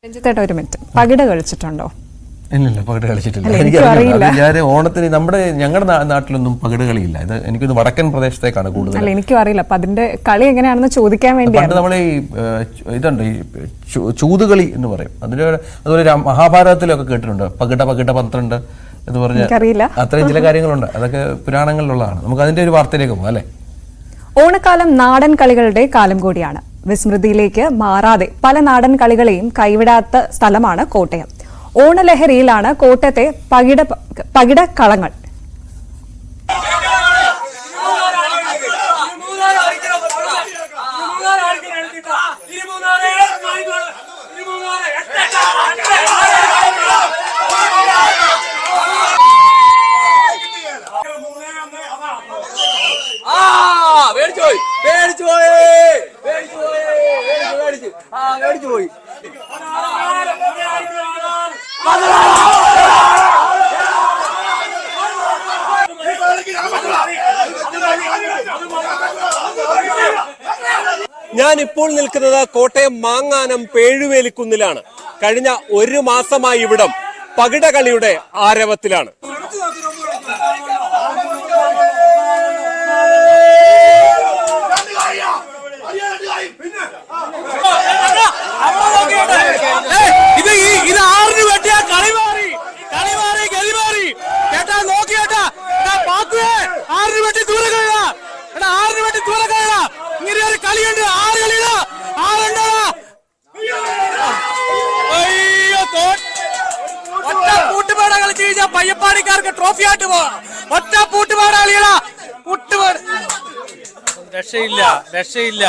രഞ്ജിത്തേട്ട ഒരു മിനിറ്റ്, പകിട കളിച്ചിട്ടുണ്ടോ? ഇല്ല, പകിട കളിച്ചിട്ടില്ല. എനിക്കറിയില്ല. ഞാൻ ഓണത്തിന് ഞങ്ങളുടെ നാട്ടിലൊന്നും പകിട കളിയില്ല. ഇത് എനിക്കൊന്ന് വടക്കൻ പ്രദേശത്തേക്കാണ് കൂടുതൽ. അല്ല, എനിക്കും അറിയില്ല. അപ്പൊ അതിന്റെ കളി എങ്ങനെയാണെന്ന് ചോദിക്കാൻ വേണ്ടിയാണ്. നമ്മളെ ഈ ഇതുണ്ട്, ഈ ചൂതുകളി എന്ന് പറയും. അതുപോലെ മഹാഭാരതത്തിലൊക്കെ കേട്ടിട്ടുണ്ട്, പകിട 12 എന്ന് പറഞ്ഞ അത്രയും ചില കാര്യങ്ങളുണ്ട്. അതൊക്കെ പുരാണങ്ങളിലുള്ളതാണ്. നമുക്ക് അതിന്റെ ഒരു വാർത്തയിലേക്ക് പോകാം അല്ലെ. ഓണക്കാലം നാടൻ കളികളുടെ കാലം കൂടിയാണ്. വിസ്മൃതിയിലേക്ക് മാറാതെ പല നാടൻ കളികളെയും കൈവിടാത്ത സ്ഥലമാണ് കോട്ടയം. ഓണലഹരിയിലാണ് കോട്ടയത്തെ പകിടക്കളങ്ങൾ. ഞാൻ ഇപ്പോൾ നിൽക്കുന്നത് കോട്ടയം മാങ്ങാനം പേഴുവേലിക്കുന്നിലാണ്. കഴിഞ്ഞ ഒരു മാസമായി ഇവിടം പകിടകളിയുടെ ആരവത്തിലാണ്. ഇത് ആറിന് വെട്ടിയ കളിമാറി ഗലിമാറി കേട്ടാ, നോക്കി കേട്ടാ, ആറിന് വെട്ടി ദൂരെ കഴിയ, ആറിന് വെട്ടി ദൂരെ കഴിയ. ഇങ്ങനെ ഒരു കളിയുണ്ട്, 6 കളിയില 6 ഒറ്റ പൂട്ടുപാട കളിച്ചു കഴിഞ്ഞാൽ പയ്യപ്പാടിക്കാർക്ക് ട്രോഫി ആയിട്ട് പോവാം. ഒറ്റ പൂട്ടുപാട കളികളാ, പൂട്ടുപാട്. രക്ഷയില്ല.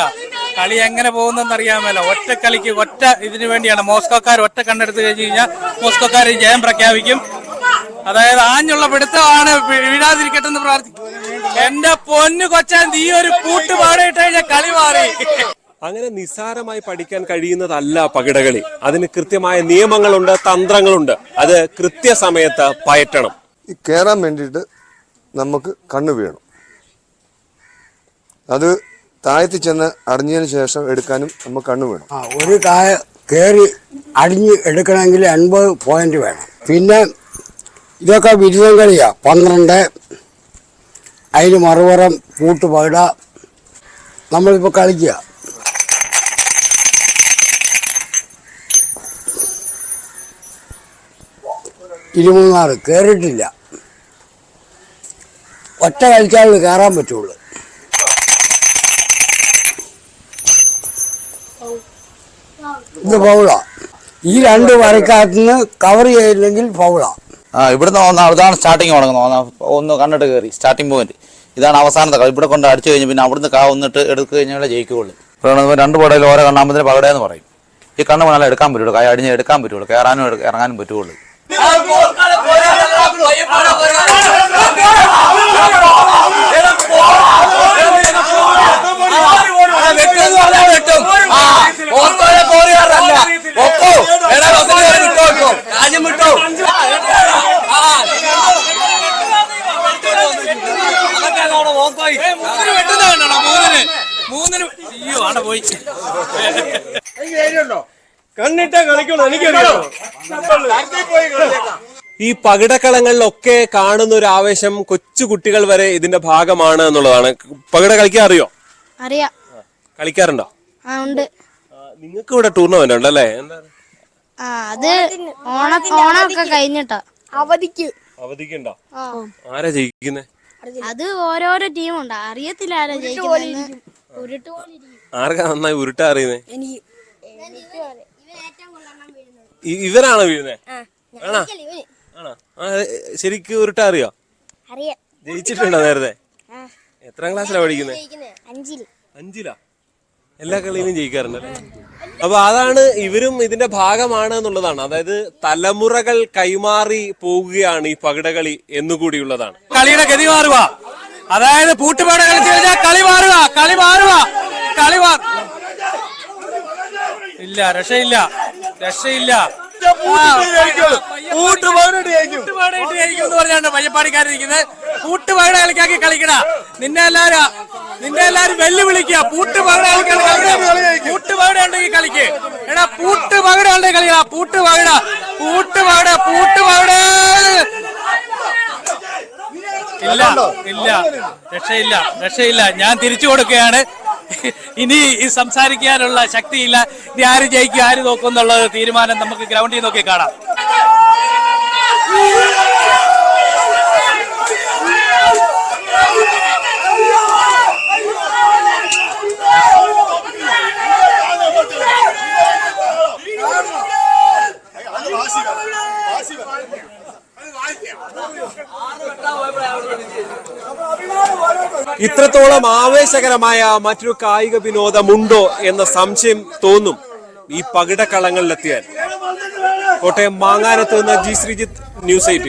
കളി എങ്ങനെ പോകുന്നെന്ന് അറിയാമല്ലോ. ഒറ്റ കളിക്ക് ഒറ്റ ഇതിനു വേണ്ടിയാണ് മോസ്കോക്കാർ ഒറ്റ കണ്ടെടുത്ത് കഴിഞ്ഞു കഴിഞ്ഞാൽ മോസ്കോക്കാർ ജയം പ്രഖ്യാപിക്കും. അതായത് ആഞ്ഞുള്ള പിടുത്തമാണ്, വീഴാതിരിക്കട്ടെ എന്ന് പ്രാർത്ഥിക്കും. എന്റെ പൊന്നു കൊച്ചാൻ, നീ ഒരു പൂട്ടുപാടിട്ട് കഴിഞ്ഞാൽ കളി മാറി. അങ്ങനെ നിസ്സാരമായി പഠിക്കാൻ കഴിയുന്നതല്ല പകിടകളി. അതിന് കൃത്യമായ നിയമങ്ങളുണ്ട്, തന്ത്രങ്ങളുണ്ട്. അത് കൃത്യസമയത്ത് പയറ്റണം. കയറാൻ വേണ്ടിയിട്ട് നമുക്ക് കണ്ണു വീണം, അത് താഴത്ത് ചെന്ന് അടിഞ്ഞതിന് ശേഷം എടുക്കാനും നമുക്ക് കണ്ണു വേണം. ഒരു കായ കയറി അടിഞ്ഞ് എടുക്കണമെങ്കിൽ 80 പോയിന്റ് വേണം. പിന്നെ ഇതൊക്കെ ബിരുദം കളിയാ. 12 അതിന് മറുപുറം പൂട്ടുപകിട നമ്മളിപ്പോൾ കളിക്കുക. ഇരുമൂന്നാറ് കയറിയിട്ടില്ല. ഒറ്റ കളിച്ചാൽ കയറാൻ പറ്റുള്ളൂ. ഇത് ഫൗളാ. ഈ 2 വരക്കകത്തുനിന്ന് കവർ ചെയ്തില്ലെങ്കിൽ ഫൗളാ. ഇവിടുന്ന് ഇതാണ് സ്റ്റാർട്ടിങ് തുടങ്ങുന്നത്. ഒന്ന് കണ്ടിട്ട് കയറി സ്റ്റാർട്ടിംഗ് പോയിന്റ് ഇതാണ് അവസാനത്തെ കളി. ഇവിടെ കൊണ്ട് അടിച്ചു കഴിഞ്ഞ് പിന്നെ അവിടുന്ന് വന്നിട്ട് എടുത്തു കഴിഞ്ഞാൽ ജയിക്കുകയുള്ളൂ. 2 പടയിൽ ഓരോ കണ്ണാമ്പത്തിന് പകടയെന്ന് പറയും. ഈ കണ്ണ് വേണമല്ലോ എടുക്കാൻ പറ്റുള്ളൂ, കൈ അടിഞ്ഞ് എടുക്കാൻ പറ്റുള്ളൂ, കയറാനും ഇറങ്ങാനും പറ്റുള്ളൂ. ഈ പകിടക്കളങ്ങളിലൊക്കെ കാണുന്ന ഒരു ആവേശം കൊച്ചു കുട്ടികൾ വരെ ഇതിന്റെ ഭാഗമാണ് എന്നുള്ളതാണ്. പകിട കളിക്കാൻ അറിയോ? അറിയാം. കളിക്കാറുണ്ടോ? ഉണ്ട്. നിങ്ങൾക്ക് ഇവിടെ ടൂർണമെന്റ് ഉണ്ടല്ലേ? അത് ഓണമൊക്കെ കഴിഞ്ഞിട്ടാ. അവധിക്കുണ്ടോ? ആരാ ജയിക്കുന്നേ? അത് ഓരോരോ ടീമുണ്ട്, അറിയത്തില്ല ആരാ ജയിക്കുന്നത്. ആർക്കാ നന്നായി ഉരുട്ടാ അറിയുന്നേ? ഇവരാണോ വീഴുന്നേ? ആണോ? ശരിക്കും ഉരുട്ടാ അറിയോ? ജയിച്ചിട്ടുണ്ടോ നേരത്തെ? എത്രാം ക്ലാസ്സിലാ പഠിക്കുന്നത്? 5ലാ. എല്ലാ കളിയിലും ജയിക്കാറുണ്ടല്ലേ? അപ്പൊ അതാണ്, ഇവരും ഇതിന്റെ ഭാഗമാണ് എന്നുള്ളതാണ്. അതായത് തലമുറകൾ കൈമാറി പോകുകയാണ് ഈ പകിടകളി എന്നുകൂടിയുള്ളതാണ്. കളിയുടെ ഗതി മാറുക, അതായത് പൂട്ടുപാട കളിച്ചു കഴിഞ്ഞാൽ കളി മാറുക. ഇല്ല, രക്ഷയില്ല. പറഞ്ഞാണ് പയ്യപ്പാടിക്കാരിക്കുന്നത്. കൂട്ടുപകട കളിക്കാക്കി കളിക്കണ നിന്നെ എല്ലാരും വെല്ലുവിളിക്കുക. കൂട്ടുപകട ഉണ്ടെങ്കിൽ കളിക്ക്. എടാ, പൂട്ടുപകട ഉണ്ടെങ്കിൽ കളി കളികളാ. പൂട്ടുപകട ഇല്ല ഇല്ല, രക്ഷയില്ല. ഞാൻ തിരിച്ചു കൊടുക്കുകയാണ്. ഇനി സംസാരിക്കാനുള്ള ശക്തിയില്ല. ഇനി ആര് ജയിക്കും ആര് നോക്കും എന്നുള്ളത് തീരുമാനം നമുക്ക് ഗ്രൗണ്ടിൽ നോക്കി കാണാം. ഇത്രത്തോളം ആവേശകരമായ മറ്റൊരു കായിക വിനോദമുണ്ടോ എന്ന സംശയം തോന്നും ഈ പകിടക്കളങ്ങളിലെത്തിയാൽ. കോട്ടയം മാങ്ങാനത്ത് നിന്ന് ജി ശ്രീജിത്ത്, ന്യൂസ് 18.